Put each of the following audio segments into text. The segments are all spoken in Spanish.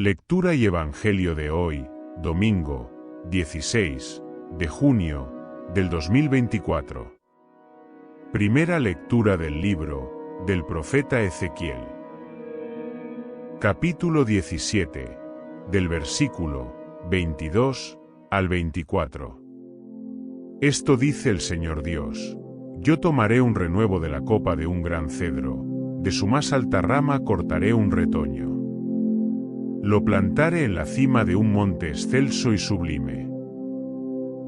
Lectura y Evangelio de hoy, domingo, 16 de junio del 2024. Primera lectura del libro del profeta Ezequiel. Capítulo 17, del versículo 22 al 24. Esto dice el Señor Dios: Yo tomaré un renuevo de la copa de un gran cedro, de su más alta rama cortaré un retoño. Lo plantaré en la cima de un monte excelso y sublime.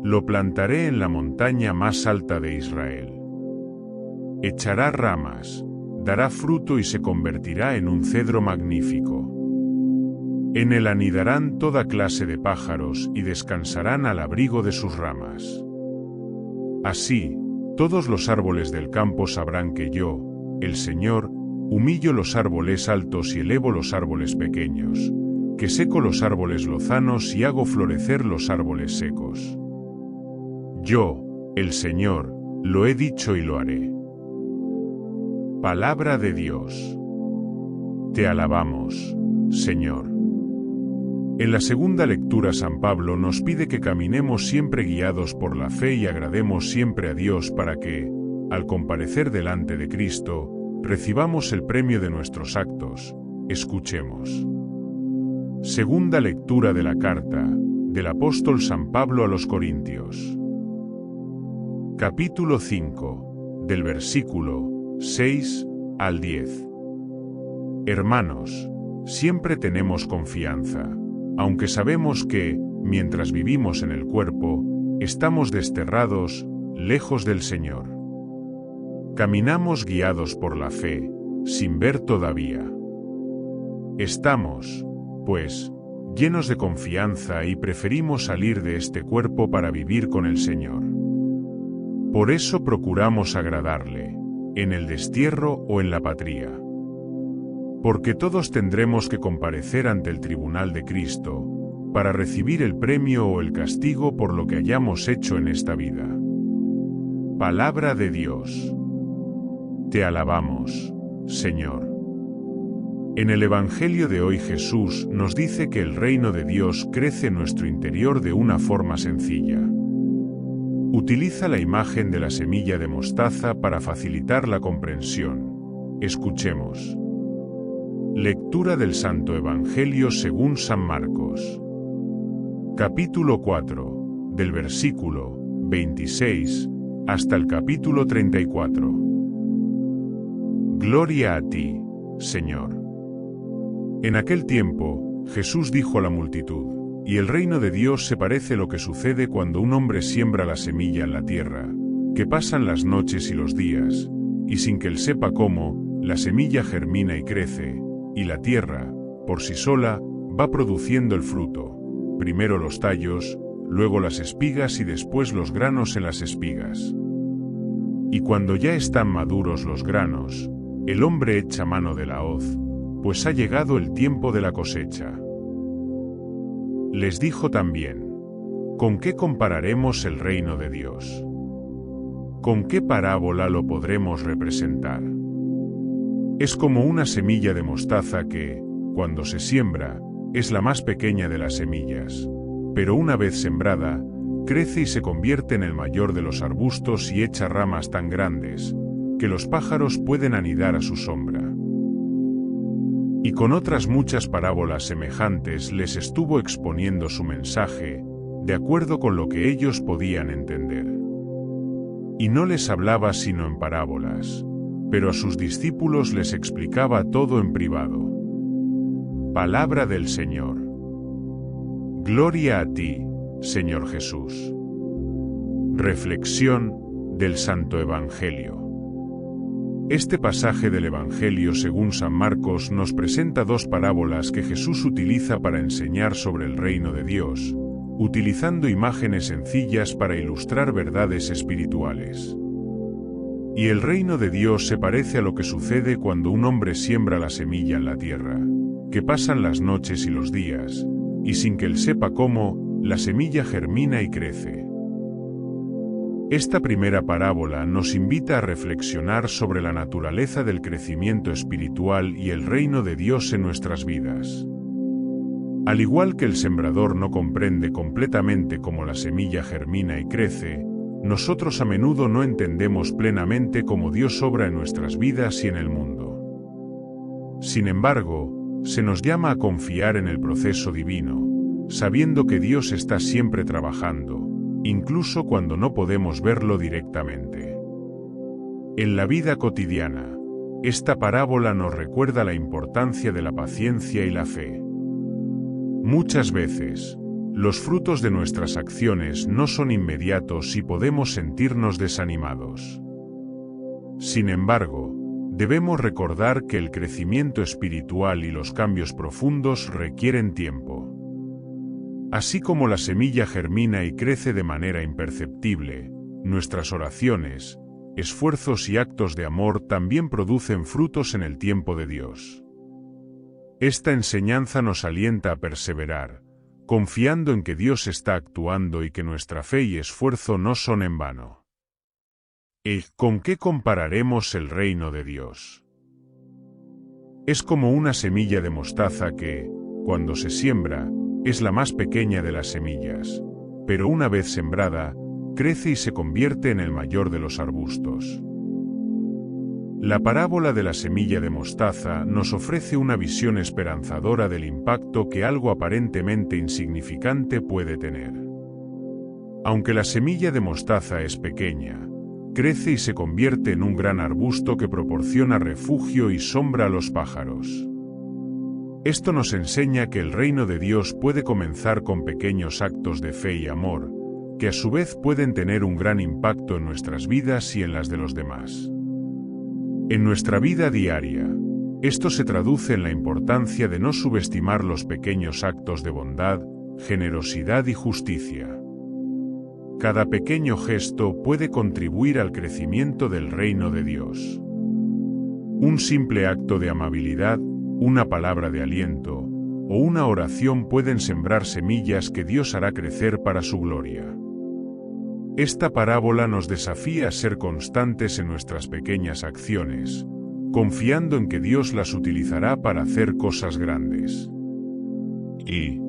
Lo plantaré en la montaña más alta de Israel. Echará ramas, dará fruto y se convertirá en un cedro magnífico. En él anidarán toda clase de pájaros y descansarán al abrigo de sus ramas. Así, todos los árboles del campo sabrán que yo, el Señor, humillo los árboles altos y elevo los árboles pequeños, que seco los árboles lozanos y hago florecer los árboles secos. Yo, el Señor, lo he dicho y lo haré. Palabra de Dios. Te alabamos, Señor. En la segunda lectura San Pablo nos pide que caminemos siempre guiados por la fe y agrademos siempre a Dios para que, al comparecer delante de Cristo, recibamos el premio de nuestros actos. Escuchemos. Segunda lectura de la carta del apóstol San Pablo a los Corintios. Capítulo 5, del versículo 6 al 10. Hermanos, siempre tenemos confianza, aunque sabemos que, mientras vivimos en el cuerpo, estamos desterrados, lejos del Señor. Caminamos guiados por la fe, sin ver todavía. Estamos, pues, llenos de confianza y preferimos salir de este cuerpo para vivir con el Señor. Por eso procuramos agradarle, en el destierro o en la patria. Porque todos tendremos que comparecer ante el tribunal de Cristo, para recibir el premio o el castigo por lo que hayamos hecho en esta vida. Palabra de Dios. Te alabamos, Señor. En el Evangelio de hoy Jesús nos dice que el reino de Dios crece en nuestro interior de una forma sencilla. Utiliza la imagen de la semilla de mostaza para facilitar la comprensión. Escuchemos. Lectura del Santo Evangelio según San Marcos. Capítulo 4, del versículo 26 hasta el capítulo 34. Gloria a ti, Señor. En aquel tiempo, Jesús dijo a la multitud: Y el reino de Dios se parece a lo que sucede cuando un hombre siembra la semilla en la tierra, que pasan las noches y los días, y sin que él sepa cómo, la semilla germina y crece, y la tierra, por sí sola, va produciendo el fruto, primero los tallos, luego las espigas y después los granos en las espigas. Y cuando ya están maduros los granos, el hombre echa mano de la hoz, pues ha llegado el tiempo de la cosecha. Les dijo también: ¿Con qué compararemos el reino de Dios? ¿Con qué parábola lo podremos representar? Es como una semilla de mostaza que, cuando se siembra, es la más pequeña de las semillas, pero una vez sembrada, crece y se convierte en el mayor de los arbustos y echa ramas tan grandes, que los pájaros pueden anidar a su sombra. Y con otras muchas parábolas semejantes les estuvo exponiendo su mensaje, de acuerdo con lo que ellos podían entender. Y no les hablaba sino en parábolas, pero a sus discípulos les explicaba todo en privado. Palabra del Señor. Gloria a ti, Señor Jesús. Reflexión del Santo Evangelio. Este pasaje del Evangelio según San Marcos nos presenta dos parábolas que Jesús utiliza para enseñar sobre el reino de Dios, utilizando imágenes sencillas para ilustrar verdades espirituales. Y el reino de Dios se parece a lo que sucede cuando un hombre siembra la semilla en la tierra, que pasan las noches y los días, y sin que él sepa cómo, la semilla germina y crece. Esta primera parábola nos invita a reflexionar sobre la naturaleza del crecimiento espiritual y el reino de Dios en nuestras vidas. Al igual que el sembrador no comprende completamente cómo la semilla germina y crece, nosotros a menudo no entendemos plenamente cómo Dios obra en nuestras vidas y en el mundo. Sin embargo, se nos llama a confiar en el proceso divino, sabiendo que Dios está siempre trabajando, incluso cuando no podemos verlo directamente. En la vida cotidiana, esta parábola nos recuerda la importancia de la paciencia y la fe. Muchas veces, los frutos de nuestras acciones no son inmediatos y podemos sentirnos desanimados. Sin embargo, debemos recordar que el crecimiento espiritual y los cambios profundos requieren tiempo. Así como la semilla germina y crece de manera imperceptible, nuestras oraciones, esfuerzos y actos de amor también producen frutos en el tiempo de Dios. Esta enseñanza nos alienta a perseverar, confiando en que Dios está actuando y que nuestra fe y esfuerzo no son en vano. ¿Y con qué compararemos el reino de Dios? Es como una semilla de mostaza que, cuando se siembra, es la más pequeña de las semillas, pero una vez sembrada, crece y se convierte en el mayor de los arbustos. La parábola de la semilla de mostaza nos ofrece una visión esperanzadora del impacto que algo aparentemente insignificante puede tener. Aunque la semilla de mostaza es pequeña, crece y se convierte en un gran arbusto que proporciona refugio y sombra a los pájaros. Esto nos enseña que el reino de Dios puede comenzar con pequeños actos de fe y amor, que a su vez pueden tener un gran impacto en nuestras vidas y en las de los demás. En nuestra vida diaria, esto se traduce en la importancia de no subestimar los pequeños actos de bondad, generosidad y justicia. Cada pequeño gesto puede contribuir al crecimiento del reino de Dios. Un simple acto de amabilidad, una palabra de aliento, o una oración pueden sembrar semillas que Dios hará crecer para su gloria. Esta parábola nos desafía a ser constantes en nuestras pequeñas acciones, confiando en que Dios las utilizará para hacer cosas grandes. Y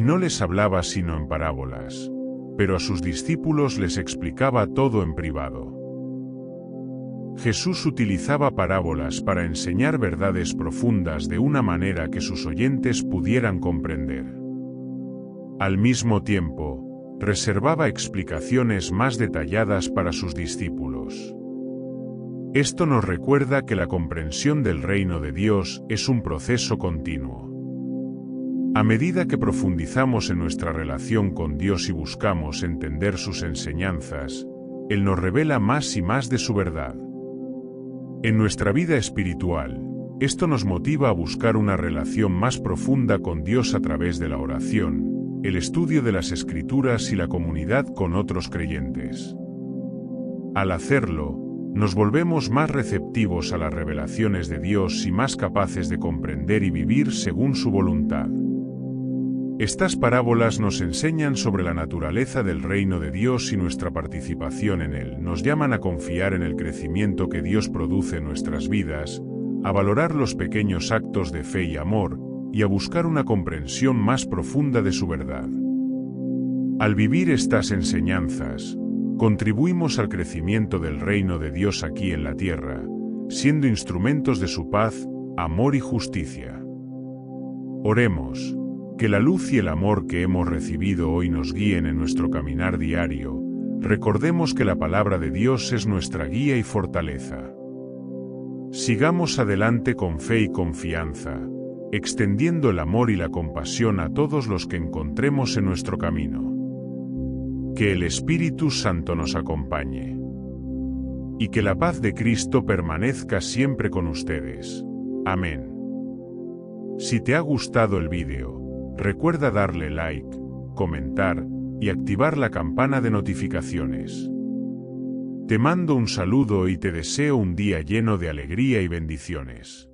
no les hablaba sino en parábolas, pero a sus discípulos les explicaba todo en privado. Jesús utilizaba parábolas para enseñar verdades profundas de una manera que sus oyentes pudieran comprender. Al mismo tiempo, reservaba explicaciones más detalladas para sus discípulos. Esto nos recuerda que la comprensión del reino de Dios es un proceso continuo. A medida que profundizamos en nuestra relación con Dios y buscamos entender sus enseñanzas, Él nos revela más y más de su verdad. En nuestra vida espiritual, esto nos motiva a buscar una relación más profunda con Dios a través de la oración, el estudio de las Escrituras y la comunidad con otros creyentes. Al hacerlo, nos volvemos más receptivos a las revelaciones de Dios y más capaces de comprender y vivir según su voluntad. Estas parábolas nos enseñan sobre la naturaleza del reino de Dios y nuestra participación en él. Nos llaman a confiar en el crecimiento que Dios produce en nuestras vidas, a valorar los pequeños actos de fe y amor, y a buscar una comprensión más profunda de su verdad. Al vivir estas enseñanzas, contribuimos al crecimiento del reino de Dios aquí en la tierra, siendo instrumentos de su paz, amor y justicia. Oremos, que la luz y el amor que hemos recibido hoy nos guíen en nuestro caminar diario. Recordemos que la palabra de Dios es nuestra guía y fortaleza. Sigamos adelante con fe y confianza, extendiendo el amor y la compasión a todos los que encontremos en nuestro camino. Que el Espíritu Santo nos acompañe. Y que la paz de Cristo permanezca siempre con ustedes. Amén. Si te ha gustado el vídeo, recuerda darle like, comentar y activar la campana de notificaciones. Te mando un saludo y te deseo un día lleno de alegría y bendiciones.